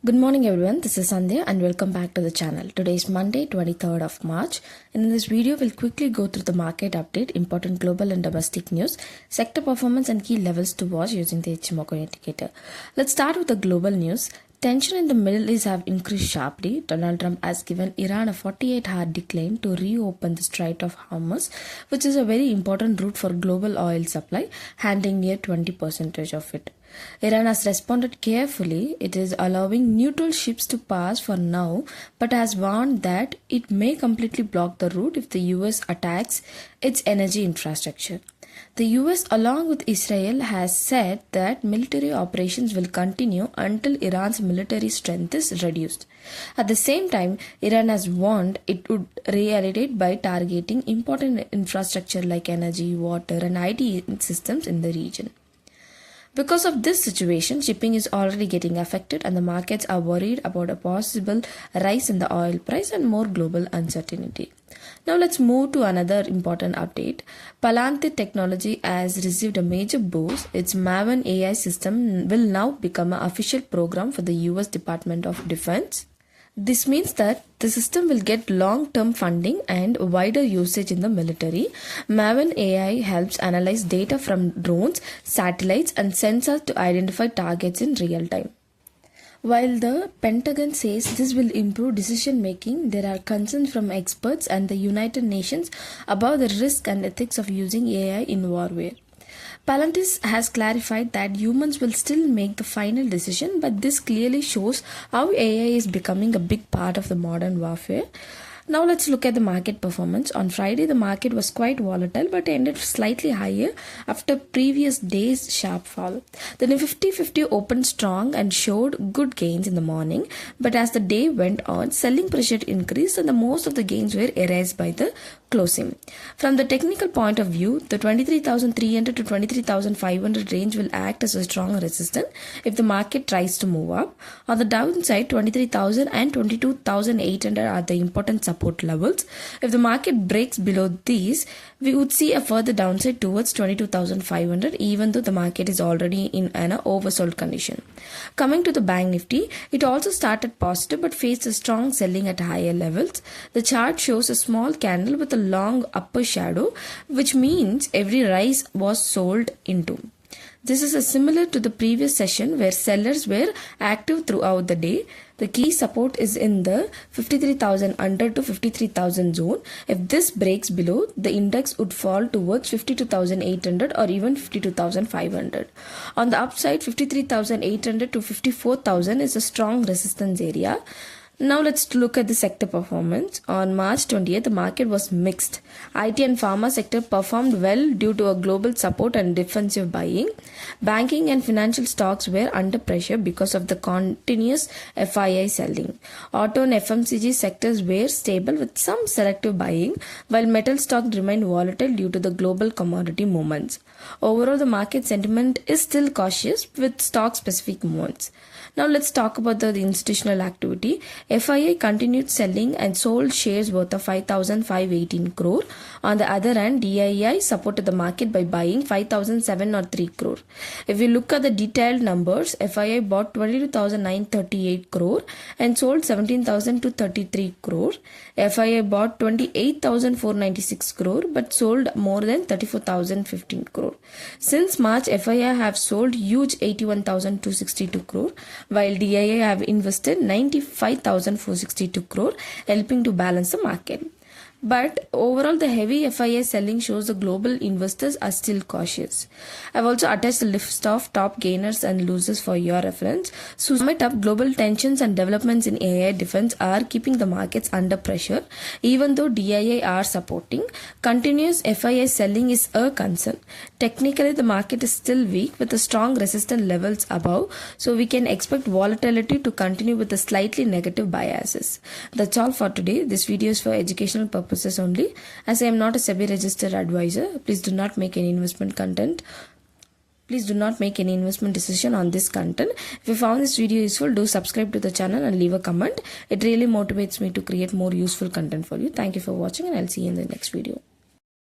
Good morning everyone, this is Sandhya and welcome back to the channel. Today is Monday 23rd of March and in this video we'll quickly go through the market update, important global and domestic news, sector performance and key levels to watch using the Ichimoku indicator. Let's start with the global news. Tension in the Middle East have increased sharply. Donald Trump has given Iran a 48-hour decline to reopen the Strait of Hormuz, which is a very important route for global oil supply, handling near 20% of it. Iran has responded carefully. It is allowing neutral ships to pass for now, but has warned that it may completely block the route if the US attacks its energy infrastructure. The US, along with Israel, has said that military operations will continue until Iran's military strength is reduced. At the same time, Iran has warned it would retaliate by targeting important infrastructure like energy, water, and IT systems in the region. Because of this situation, shipping is already getting affected and the markets are worried about a possible rise in the oil price and more global uncertainty. Now let's move to another important update. Palantir technology has received a major boost. Its Maven AI system will now become an official program for the US Department of Defense. This means that the system will get long-term funding and wider usage in the military. Maven AI helps analyze data from drones, satellites, and sensors to identify targets in real time. While the Pentagon says this will improve decision making, there are concerns from experts and the United Nations about the risk and ethics of using AI in warfare. Palantir has clarified that humans will still make the final decision, but this clearly shows how AI is becoming a big part of the modern warfare. Now let's look at the market performance. On Friday, the market was quite volatile but ended slightly higher after previous day's sharp fall. The Nifty 50 opened strong and showed good gains in the morning, but as the day went on, selling pressure increased and the most of the gains were erased by the closing. From the technical point of view, the 23,300 to 23,500 range will act as a strong resistance if the market tries to move up. On the downside, 23,000 and 22,800 are the important support levels. If the market breaks below these, we would see a further downside towards 22,500 even though the market is already in an oversold condition. Coming to the Bank Nifty, it also started positive but faced a strong selling at higher levels. The chart shows a small candle with a long upper shadow, which means every rise was sold into. This is similar to the previous session where sellers were active throughout the day. The key support is in the 53,000 under to 53,000 zone. If this breaks below, the index would fall towards 52,800 or even 52,500. On the upside, 53,800 to 54,000 is a strong resistance area. Now let's look at the sector performance. On March 20th, the market was mixed. IT and pharma sector performed well due to a global support and defensive buying. Banking and financial stocks were under pressure because of the continuous FII selling. Auto and FMCG sectors were stable with some selective buying, while metal stocks remained volatile due to the global commodity movements. Overall, the market sentiment is still cautious with stock-specific movements. Now let's talk about the institutional activity. FII continued selling and sold shares worth of 5,518 crore. On the other hand, DII supported the market by buying 5,703 crore. If we look at the detailed numbers, FII bought 22,938 crore and sold 17,233 crore. FII bought 28,496 crore but sold more than 34,015 crore. Since March, FII have sold huge 81,262 crore, while DII have invested 95,462 crore, helping to balance the market. But overall, the heavy FII selling shows the global investors are still cautious. I've also attached a list of top gainers and losers for your reference. So to sum it up, global tensions and developments in AI defense are keeping the markets under pressure. Even though DII are supporting, continuous FII selling is a concern. Technically, the market is still weak with the strong resistance levels above, so we can expect volatility to continue with the slightly negative biases. That's all for today. This video is for educational purposes only. As I am not a SEBI registered advisor, please do not make any investment decision on this content. If you found this video useful, do subscribe to the channel and leave a comment. It really motivates me to create more useful content for you. Thank you for watching and I'll see you in the next video.